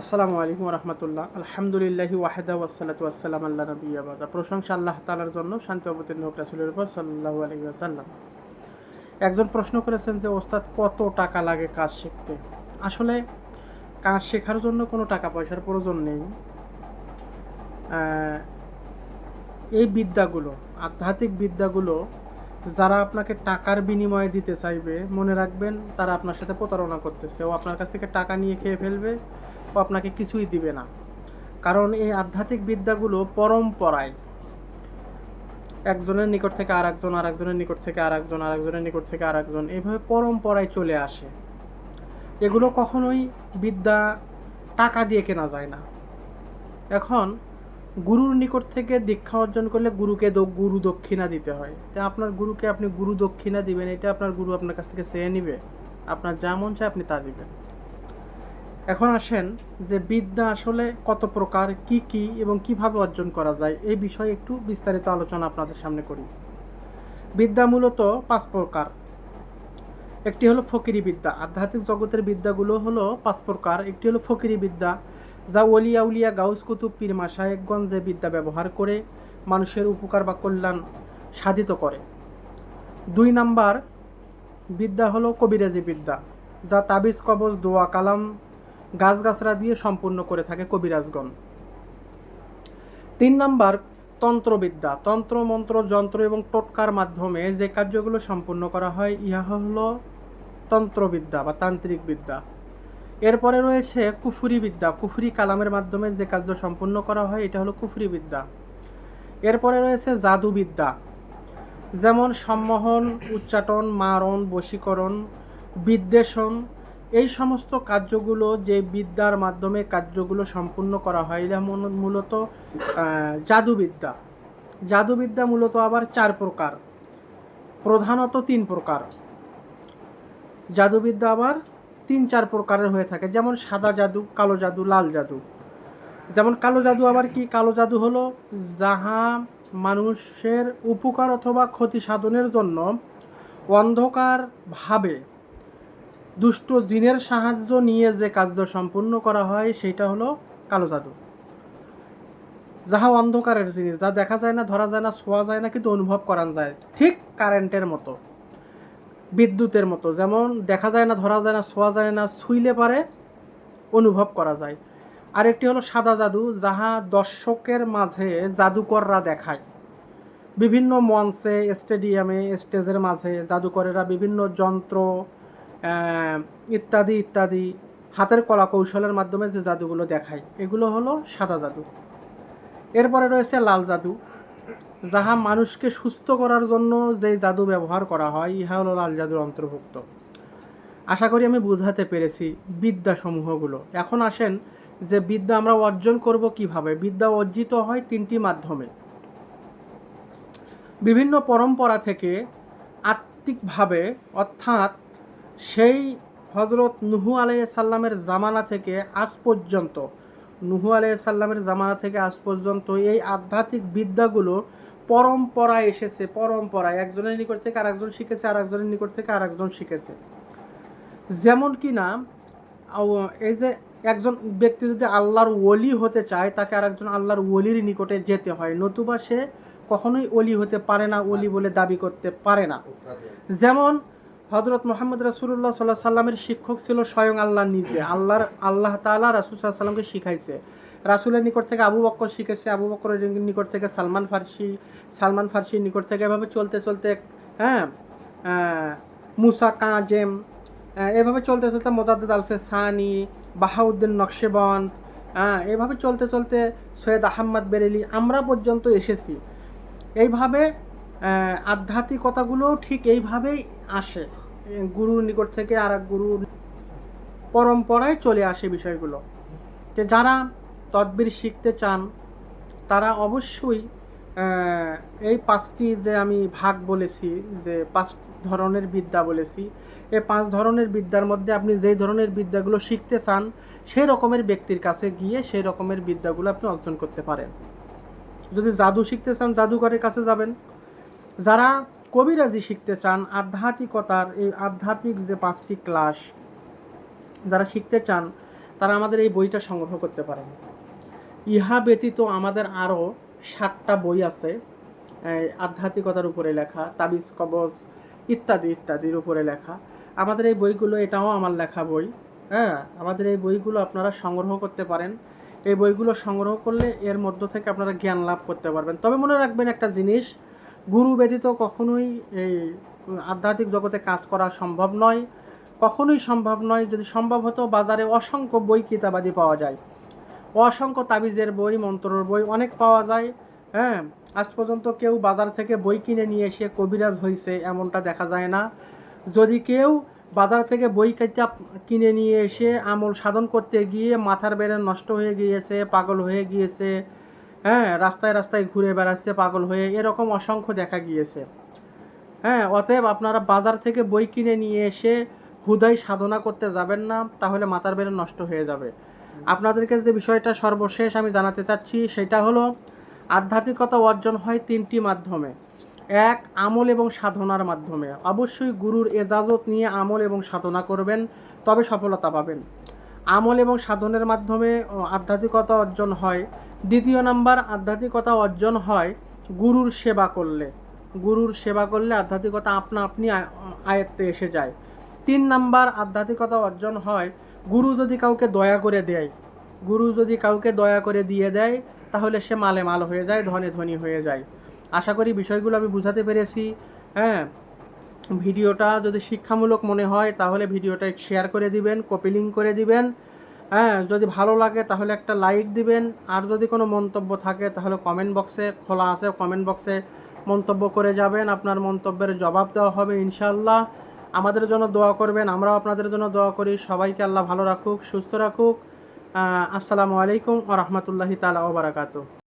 আসসালামু আলাইকুম রহমতুল্লাহ। আলহামদুলিল্লাহি ওয়াহদা ওয়াসসালাতু ওয়াসসালাম আল্লাহ নবিয়্যা বাদা। প্রশংসা আল্লাহ তাআলার জন্য, শান্তি অবতীর্ণ হোক রাসূলের উপর সাল্লাল্লাহু আলাইহি ওয়াসাল্লাম। একজন প্রশ্ন করেছেন যে ওস্তাদ কত টাকা লাগে কাজ শিখতে? আসলে কাজ শেখার জন্য কোনো টাকা পয়সার প্রয়োজন নেই। আহ, এই বিদ্যাগুলো, আধ্যাত্মিক বিদ্যাগুলো যারা আপনাকে টাকার বিনিময়ে দিতে চাইবে, মনে রাখবেন তারা আপনার সাথে প্রতারণা করতেছে। ও আপনার কাছ থেকে টাকা নিয়ে খেয়ে ফেলবে, ও আপনাকে কিছুই দিবে না। কারণ এই আধ্যাত্মিক বিদ্যাগুলো পরম্পরায় একজনের নিকট থেকে আরেকজন, আরেকজনের নিকট থেকে আরেকজন, আরেকজনের নিকট থেকে আরেকজন, এইভাবে পরম্পরায় চলে আসে। এগুলো কখনোই বিদ্যা টাকা দিয়ে কেনা যায় না। এখন গুরুর নিকট থেকে দীক্ষা অর্জন করলে গুরুকে গুরু দক্ষিণা দিতে হয়। তাই আপনার গুরুকে আপনি গুরু দক্ষিণা দিবেন, এটা আপনার গুরু আপনার কাছ থেকে চেয়ে নিবে? আপনার যা মন চায় আপনি তা দিবেন। এখন আসেন যে বিদ্যা আসলে কত প্রকার, কি কি এবং কিভাবে অর্জন করা যায়, এই বিষয়ে একটু বিস্তারিত আলোচনা আপনাদের সামনে করি। বিদ্যা মূলত 5 প্রকার। একটি হলো ফকিরি বিদ্যা। আধ্যাত্মিক জগতের বিদ্যাগুলো হলো 5 প্রকার। একটি হলো ফকিরি বিদ্যা, যা ওলিয়া উলিয়া, গাউস কুতুব, পীর মাশায়েখগণ যে বিদ্যা ব্যবহার করে মানুষের উপকার বা কল্যাণ সাধিত করে। 2 নাম্বার বিদ্যা হলো কবিরাজি বিদ্যা, যা তাবিজ, কবজ, দোয়া, কালাম, গাছগাছরা দিয়ে সম্পূর্ণ করে থাকে কবিরাজগণ। 3 নাম্বার তন্ত্রবিদ্যা, তন্ত্র মন্ত্র যন্ত্র এবং টোটকার মাধ্যমে যে কার্যগুলো সম্পূর্ণ করা হয়, ইহা হলো তন্ত্রবিদ্যা বা তান্ত্রিক বিদ্যা। এরপরে রয়েছে কুফরি বিদ্যা, কুফরি কালামের মাধ্যমে যে কার্য সম্পূর্ণ করা হয়, এটা হলো কুফরি বিদ্যা। এরপরে রয়েছে জাদুবিদ্যা, যেমন সম্মোহন, উচ্চাটন, মারণ, বশীকরণ, বিদ্বেষণ, এই সমস্ত কার্যগুলো যে বিদ্যার মাধ্যমে কার্যগুলো সম্পূর্ণ করা হয়, এটা মূলত জাদুবিদ্যা। জাদুবিদ্যা মূলত আবার 4 প্রকার, প্রধানত 3 প্রকার। জাদুবিদ্যা আবার 3-4 প্রকারের হয়ে থাকে, যেমন সাদা জাদু, কালো জাদু, লাল জাদু। যেমন কালো জাদু আবার কি? কালো জাদু হলো যাহা মানুষের উপকার অথবা ক্ষতি সাধনের জন্য অন্ধকার ভাবে দুষ্ট জিনের সাহায্য নিয়ে যে কার্য সম্পূর্ণ করা হয়, সেটা হলো কালো জাদু। যাহা অন্ধকারের জিনিস, যা দেখা যায় না, ধরা যায় না, ছোঁয়া যায় না, কিন্তু অনুভব করা যায়, ঠিক কারেন্টের মতো, বিদ্যুতের মতো। যেমন দেখা যায় না, ধরা যায় না, ছোঁয়া যায় না, ছুঁইলে পারে অনুভব করা যায়। আরেকটি হলো সাদা জাদু, যাহা দর্শকের মাঝে জাদুকররা দেখায়। বিভিন্ন মঞ্চে, স্টেডিয়ামে, স্টেজের মাঝে জাদুকরেরা বিভিন্ন যন্ত্র ইত্যাদি ইত্যাদি হাতের কলা কৌশলের মাধ্যমে যে জাদুগুলো দেখায়, এগুলো হলো সাদা জাদু। এরপরে রয়েছে লাল জাদু, যাহা মানুষকে সুস্থ করার জন্য যে জাদু ব্যবহার করা হয়, ইহা হলো লাল জাদুর অন্তর্ভুক্ত। আশা করি আমি বোঝাতে পেরেছি বিদ্যাসমূহগুলো। এখন আসেন যে বিদ্যা আমরা অর্জন করব কিভাবে। বিদ্যা অর্জিত হয় 3টি মাধ্যমে। বিভিন্ন পরম্পরা থেকে আত্মিকভাবে, অর্থাৎ সেই হজরত নুহু আলাইহিস সাল্লামের জামানা থেকে আজ পর্যন্ত, নুহু আলাইহিস সাল্লামের জামানা থেকে আজ পর্যন্ত এই আধ্যাত্মিক বিদ্যাগুলো পরম্পরায় এসেছে। পরম্পরায় একজনের নিকট থেকে আরেকজন শিখেছে, আরেকজনের নিকট থেকে আরেকজন শিখেছে। যেমন কি না, এই যে একজন ব্যক্তি যদি আল্লাহর ওলি হতে চায়, তাকে আরেকজন আল্লাহর ওলির নিকটে যেতে হয়, নতুবা সে কখনোই ওলি হতে পারে না, ওলি বলে দাবি করতে পারে না। যেমন হজরত মোহাম্মদ রাসূলুল্লাহ সাল্লাল্লাহু আলাইহি সাল্লামের শিক্ষক ছিল স্বয়ং আল্লাহ নিজে। আল্লাহ তাআলা রাসূল সাল্লাল্লাহু আলাইহি সাল্লামকে শিখাইছে। রাসূলের নিকট থেকে আবু বকর শিখেছে, আবু বকরের নিকট থেকে সালমান ফারসির নিকট থেকে, এভাবে চলতে চলতে হ্যাঁ মুসা কাজেম, এভাবে চলতে চলতে মোজাদ্দেদ আলফে সানি, বাহাউদ্দিন নকশেবন্দ, এভাবে চলতে চলতে সৈয়দ আহমদ বেরেলি, আমরা পর্যন্ত এসেছি। এইভাবে আধ্যাত্মিকতাগুলো ঠিক এইভাবেই আসে, গুরুর নিকট থেকে আর এক গুরুর পরম্পরায় চলে আসে বিষয়গুলো। যে যারা তদবির শিখতে চান, তারা অবশ্যই এই 5টি যে আমি ভাগ বলেছি, যে 5 ধরনের বিদ্যা বলেছি, এই 5 ধরনের বিদ্যার মধ্যে আপনি যেই ধরনের বিদ্যাগুলো শিখতে চান, সেই রকমের ব্যক্তির কাছে গিয়ে সেই রকমের বিদ্যাগুলো আপনি অর্জন করতে পারেন। যদি জাদু শিখতে চান, জাদুকরের কাছে যাবেন। যারা কবিরাজি শিখতে চান, আধ্যাত্মিকতার এই আধ্যাত্মিক যে 5টি ক্লাস যারা শিখতে চান, তারা আমাদের এই বইটা সংগ্রহ করতে পারেন। ইহা ব্যতীত আমাদের আরও 7টা বই আছে আধ্যাত্মিকতার উপরে লেখা, তাবিজ কবজ ইত্যাদি ইত্যাদির উপরে লেখা। আমাদের এই বইগুলো, এটাও আমার লেখা বই, হ্যাঁ, আমাদের এই বইগুলো আপনারা সংগ্রহ করতে পারেন। এই বইগুলো সংগ্রহ করলে এর মধ্য থেকে আপনারা জ্ঞান লাভ করতে পারবেন। তবে মনে রাখবেন একটা জিনিস, গুরু ব্যতীত কখনোই এই আধ্যাত্মিক জগতে কাজ করা সম্ভব নয়, কখনোই সম্ভব নয়। যদি সম্ভব হতো, বাজারে অসংখ্য বই কিতাবাদি পাওয়া যায়, অসংখ্য তাবিজের বই, মন্ত্রের বই অনেক পাওয়া যায়। হ্যাঁ, আজ পর্যন্ত কেউ বাজার থেকে বই কিনে নিয়ে এসে কবিরাজ হয়েছে এমনটা দেখা যায় না। যদি কেউ বাজার থেকে বই কিনে নিয়ে এসে আমল সাধন করতে গিয়ে মাথার বেড়ে নষ্ট হয়ে গিয়েছে, পাগল হয়ে গিয়েছে, হ্যাঁ, রাস্তায় রাস্তায় ঘুরে বেড়াচ্ছে পাগল হয়ে, এরকম অসংখ্য দেখা গিয়েছে। হ্যাঁ, অতএব আপনারা বাজার থেকে বই কিনে নিয়ে এসে হুদাই সাধনা করতে যাবেন না, তাহলে মাথার বেড়ে নষ্ট হয়ে যাবে। আপনাদেরকে যে বিষয়টা সর্বশেষ আমি জানাতে চাচ্ছি সেটা হলো, আধ্যাত্মিকতা অর্জন হয় 3টি মাধ্যমে। এক, আমল এবং সাধনার মাধ্যমে। অবশ্যই গুরুর এজাজত নিয়ে আমল এবং সাধনা করবেন, তবে সফলতা পাবেন। আমল এবং সাধনের মাধ্যমে আধ্যাত্মিকতা অর্জন হয়। দ্বিতীয় নাম্বার, আধ্যাত্মিকতা অর্জন হয় গুরুর সেবা করলে। গুরুর সেবা করলে আধ্যাত্মিকতা আপনা আপনি আয়ত্তে এসে যায়। 3 নাম্বার, আধ্যাত্মিকতা অর্জন হয় গুরু যদি কাউকে দয়া করে দেয়। গুরু যদি কাউকে দয়া করে দিয়ে দেয়, তাহলে সে মালে মাল হয়ে যায়, ধনে ধনী হয়ে যায়। আশা করি বিষয়গুলো আমি বুঝাতে পেরেছি। হ্যাঁ, ভিডিওটা যদি শিক্ষামূলক মনে হয় তাহলে ভিডিওটা শেয়ার করে দিবেন, কপি লিঙ্ক করে দিবেন। হ্যাঁ, যদি ভালো লাগে তাহলে একটা লাইক দিবেন। আর যদি কোনো মন্তব্য থাকে তাহলে কমেন্ট বক্সে খোলা আছে, কমেন্ট বক্সে মন্তব্য করে যাবেন। আপনার মন্তব্যের জবাব দেওয়া হবে ইনশাআল্লাহ। আমাদের জন্য দোয়া করবেন, আমরাও আপনাদের জন্য দোয়া করি। সবাইকে আল্লাহ ভালো রাখুক, সুস্থ রাখুক। আসসালামু আলাইকুম ওয়া রাহমাতুল্লাহি তাআলা ওয়া বারাকাতুহু।